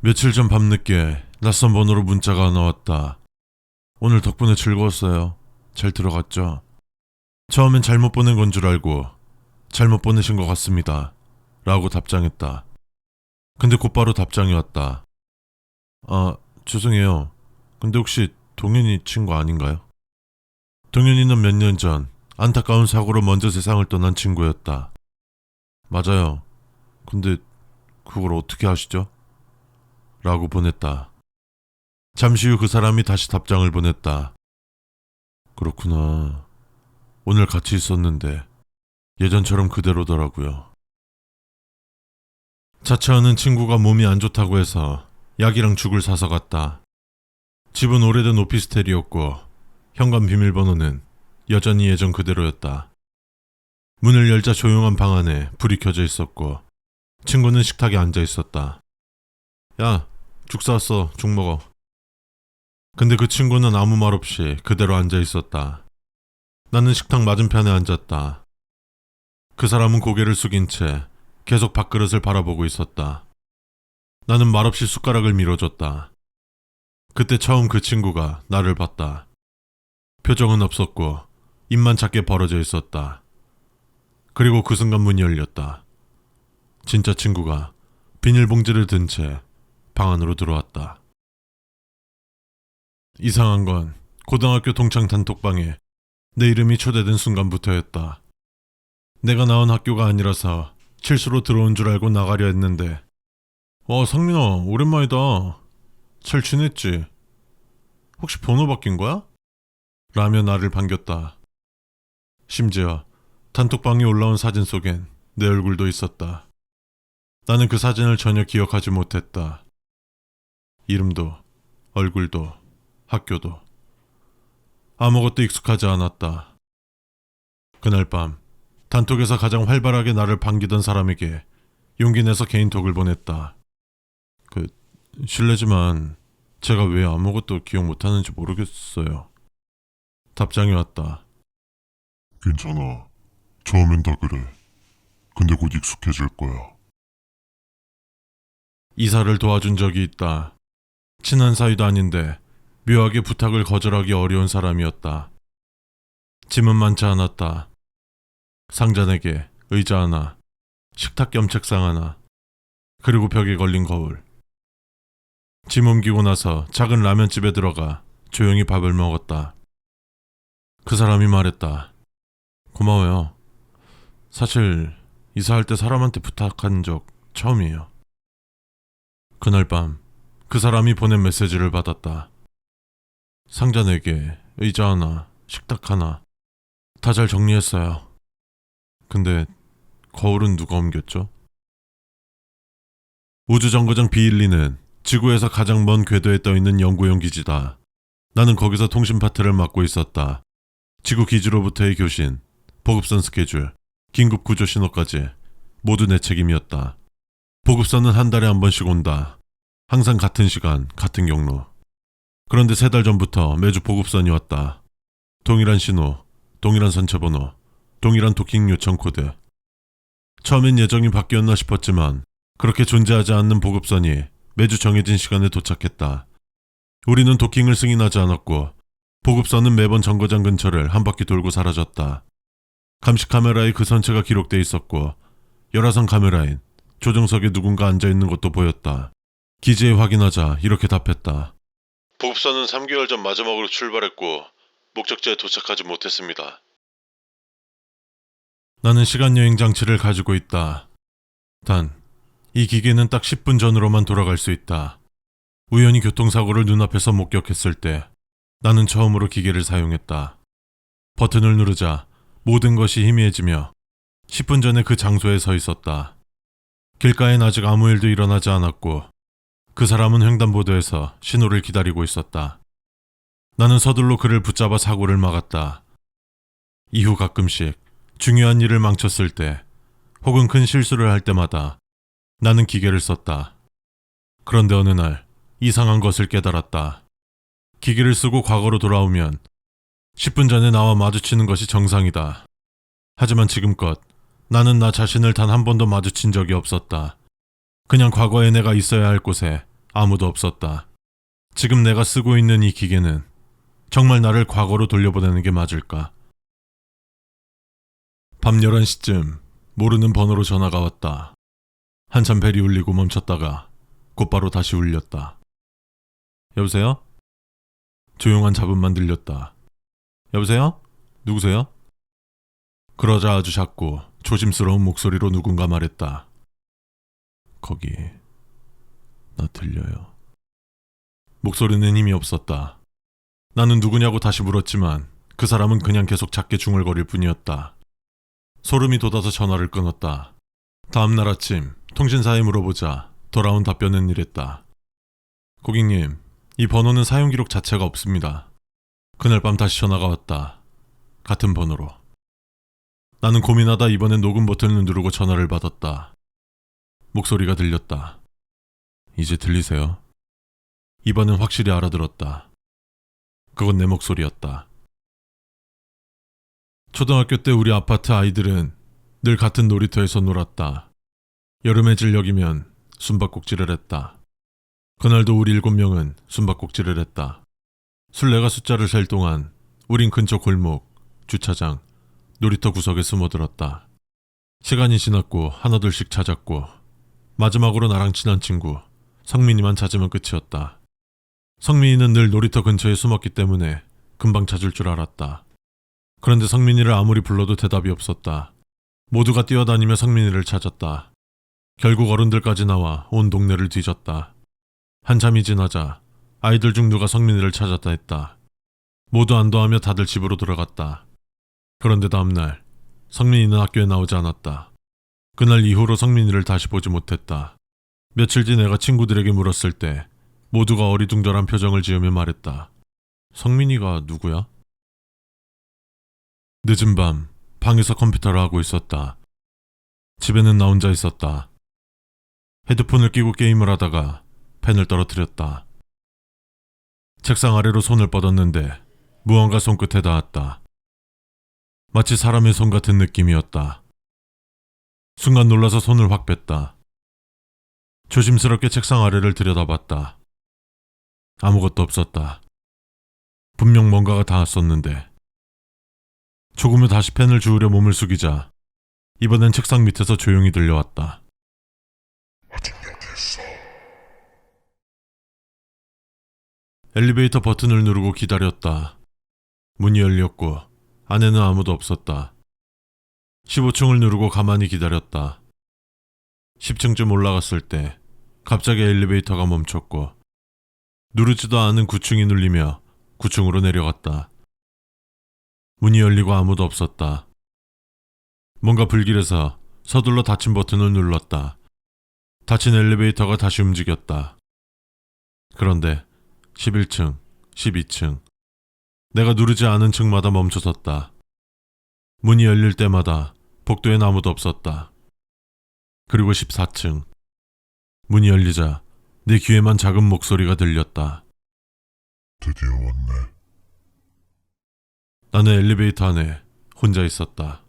며칠 전 밤늦게 낯선 번호로 문자가 하나 왔다. 오늘 덕분에 즐거웠어요. 잘 들어갔죠? 처음엔 잘못 보낸 건 줄 알고 잘못 보내신 것 같습니다. 라고 답장했다. 근데 곧바로 답장이 왔다. 죄송해요. 근데 혹시 동현이 친구 아닌가요? 동현이는 몇 년 전 안타까운 사고로 먼저 세상을 떠난 친구였다. 맞아요. 근데 그걸 어떻게 아시죠? 라고 보냈다. 잠시 후 그 사람이 다시 답장을 보냈다. 그렇구나. 오늘 같이 있었는데 예전처럼 그대로더라고요. 자처하는 친구가 몸이 안 좋다고 해서 약이랑 죽을 사서 갔다. 집은 오래된 오피스텔이었고 현관 비밀번호는 여전히 예전 그대로였다. 문을 열자 조용한 방 안에 불이 켜져 있었고 친구는 식탁에 앉아 있었다. 야, 죽 사왔어. 죽 먹어. 근데 그 친구는 아무 말 없이 그대로 앉아 있었다. 나는 식탁 맞은편에 앉았다. 그 사람은 고개를 숙인 채 계속 밥그릇을 바라보고 있었다. 나는 말없이 숟가락을 밀어줬다. 그때 처음 그 친구가 나를 봤다. 표정은 없었고 입만 작게 벌어져 있었다. 그리고 그 순간 문이 열렸다. 진짜 친구가 비닐봉지를 든 채 방 안으로 들어왔다. 이상한 건 고등학교 동창 단톡방에 내 이름이 초대된 순간부터였다. 내가 나온 학교가 아니라서 실수로 들어온 줄 알고 나가려 했는데 상민아, 오랜만이다. 잘 지냈지? 혹시 번호 바뀐 거야? 라며 나를 반겼다. 심지어 단톡방에 올라온 사진 속엔 내 얼굴도 있었다. 나는 그 사진을 전혀 기억하지 못했다. 이름도, 얼굴도, 학교도. 아무것도 익숙하지 않았다. 그날 밤 단톡에서 가장 활발하게 나를 반기던 사람에게 용기 내서 개인톡을 보냈다. 실례지만 제가 왜 아무것도 기억 못하는지 모르겠어요. 답장이 왔다. 괜찮아. 처음엔 다 그래. 근데 곧 익숙해질 거야. 이사를 도와준 적이 있다. 친한 사이도 아닌데 묘하게 부탁을 거절하기 어려운 사람이었다. 짐은 많지 않았다. 상자 4개, 의자 하나, 식탁 겸 책상 하나, 그리고 벽에 걸린 거울. 짐 옮기고 나서 작은 라면집에 들어가 조용히 밥을 먹었다. 그 사람이 말했다. 고마워요. 사실 이사할 때 사람한테 부탁한 적 처음이에요. 그날 밤 그 사람이 보낸 메시지를 받았다. 상자 4개, 의자 하나, 식탁 하나. 다 잘 정리했어요. 근데 거울은 누가 옮겼죠? 우주정거장 B12는 지구에서 가장 먼 궤도에 떠있는 연구용 기지다. 나는 거기서 통신 파트를 맡고 있었다. 지구 기지로부터의 교신, 보급선 스케줄, 긴급 구조 신호까지 모두 내 책임이었다. 보급선은 한 달에 한 번씩 온다. 항상 같은 시간, 같은 경로. 그런데 3달 전부터 매주 보급선이 왔다. 동일한 신호, 동일한 선체번호, 동일한 도킹 요청 코드. 처음엔 예정이 바뀌었나 싶었지만 그렇게 존재하지 않는 보급선이 매주 정해진 시간에 도착했다. 우리는 도킹을 승인하지 않았고 보급선은 매번 정거장 근처를 한 바퀴 돌고 사라졌다. 감시 카메라에 그 선체가 기록돼 있었고 열화상 카메라엔 조종석에 누군가 앉아있는 것도 보였다. 기지에 확인하자 이렇게 답했다. 보급선은 3개월 전 마지막으로 출발했고 목적지에 도착하지 못했습니다. 나는 시간여행 장치를 가지고 있다. 단, 이 기계는 딱 10분 전으로만 돌아갈 수 있다. 우연히 교통사고를 눈앞에서 목격했을 때 나는 처음으로 기계를 사용했다. 버튼을 누르자 모든 것이 희미해지며 10분 전에 그 장소에 서 있었다. 길가엔 아직 아무 일도 일어나지 않았고 그 사람은 횡단보도에서 신호를 기다리고 있었다. 나는 서둘러 그를 붙잡아 사고를 막았다. 이후 가끔씩 중요한 일을 망쳤을 때 혹은 큰 실수를 할 때마다 나는 기계를 썼다. 그런데 어느 날 이상한 것을 깨달았다. 기계를 쓰고 과거로 돌아오면 10분 전에 나와 마주치는 것이 정상이다. 하지만 지금껏 나는 나 자신을 단 한 번도 마주친 적이 없었다. 그냥 과거에 내가 있어야 할 곳에 아무도 없었다. 지금 내가 쓰고 있는 이 기계는 정말 나를 과거로 돌려보내는 게 맞을까? 밤 11시쯤 모르는 번호로 전화가 왔다. 한참 벨이 울리고 멈췄다가 곧바로 다시 울렸다. 여보세요? 조용한 잡음만 들렸다. 여보세요? 누구세요? 그러자 아주 작고 조심스러운 목소리로 누군가 말했다. 거기 나 들려요. 목소리는 힘이 없었다. 나는 누구냐고 다시 물었지만 그 사람은 그냥 계속 작게 중얼거릴 뿐이었다. 소름이 돋아서 전화를 끊었다. 다음날 아침 통신사에 물어보자 돌아온 답변은 이랬다. 고객님, 이 번호는 사용 기록 자체가 없습니다. 그날 밤 다시 전화가 왔다. 같은 번호로. 나는 고민하다 이번엔 녹음 버튼을 누르고 전화를 받았다. 목소리가 들렸다. 이제 들리세요? 이번엔 확실히 알아들었다. 그건 내 목소리였다. 초등학교 때 우리 아파트 아이들은 늘 같은 놀이터에서 놀았다. 여름에 진력이면 숨바꼭질을 했다. 그날도 우리 7명은 숨바꼭질을 했다. 술래가 숫자를 셀 동안 우린 근처 골목, 주차장, 놀이터 구석에 숨어들었다. 시간이 지났고 하나둘씩 찾았고 마지막으로 나랑 친한 친구 성민이만 찾으면 끝이었다. 성민이는 늘 놀이터 근처에 숨었기 때문에 금방 찾을 줄 알았다. 그런데 성민이를 아무리 불러도 대답이 없었다. 모두가 뛰어다니며 성민이를 찾았다. 결국 어른들까지 나와 온 동네를 뒤졌다. 한참이 지나자 아이들 중 누가 성민이를 찾았다 했다. 모두 안도하며 다들 집으로 들어갔다. 그런데 다음날 성민이는 학교에 나오지 않았다. 그날 이후로 성민이를 다시 보지 못했다. 며칠 뒤 내가 친구들에게 물었을 때 모두가 어리둥절한 표정을 지으며 말했다. 성민이가 누구야? 늦은 밤 방에서 컴퓨터를 하고 있었다. 집에는 나 혼자 있었다. 헤드폰을 끼고 게임을 하다가 펜을 떨어뜨렸다. 책상 아래로 손을 뻗었는데 무언가 손끝에 닿았다. 마치 사람의 손 같은 느낌이었다. 순간 놀라서 손을 확 뺐다. 조심스럽게 책상 아래를 들여다봤다. 아무것도 없었다. 분명 뭔가가 닿았었는데. 조금 후 다시 펜을 주우려 몸을 숙이자 이번엔 책상 밑에서 조용히 들려왔다. 아직 여기 있어. 엘리베이터 버튼을 누르고 기다렸다. 문이 열렸고 안에는 아무도 없었다. 15층을 누르고 가만히 기다렸다. 10층쯤 올라갔을 때 갑자기 엘리베이터가 멈췄고 누르지도 않은 9층이 눌리며 9층으로 내려갔다. 문이 열리고 아무도 없었다. 뭔가 불길해서 서둘러 닫힌 버튼을 눌렀다. 닫힌 엘리베이터가 다시 움직였다. 그런데 11층, 12층, 내가 누르지 않은 층마다 멈춰섰다. 문이 열릴 때마다 복도엔 아무도 없었다. 그리고 14층, 문이 열리자 내 귀에만 작은 목소리가 들렸다. 드디어 왔네. 나는 엘리베이터 안에 혼자 있었다.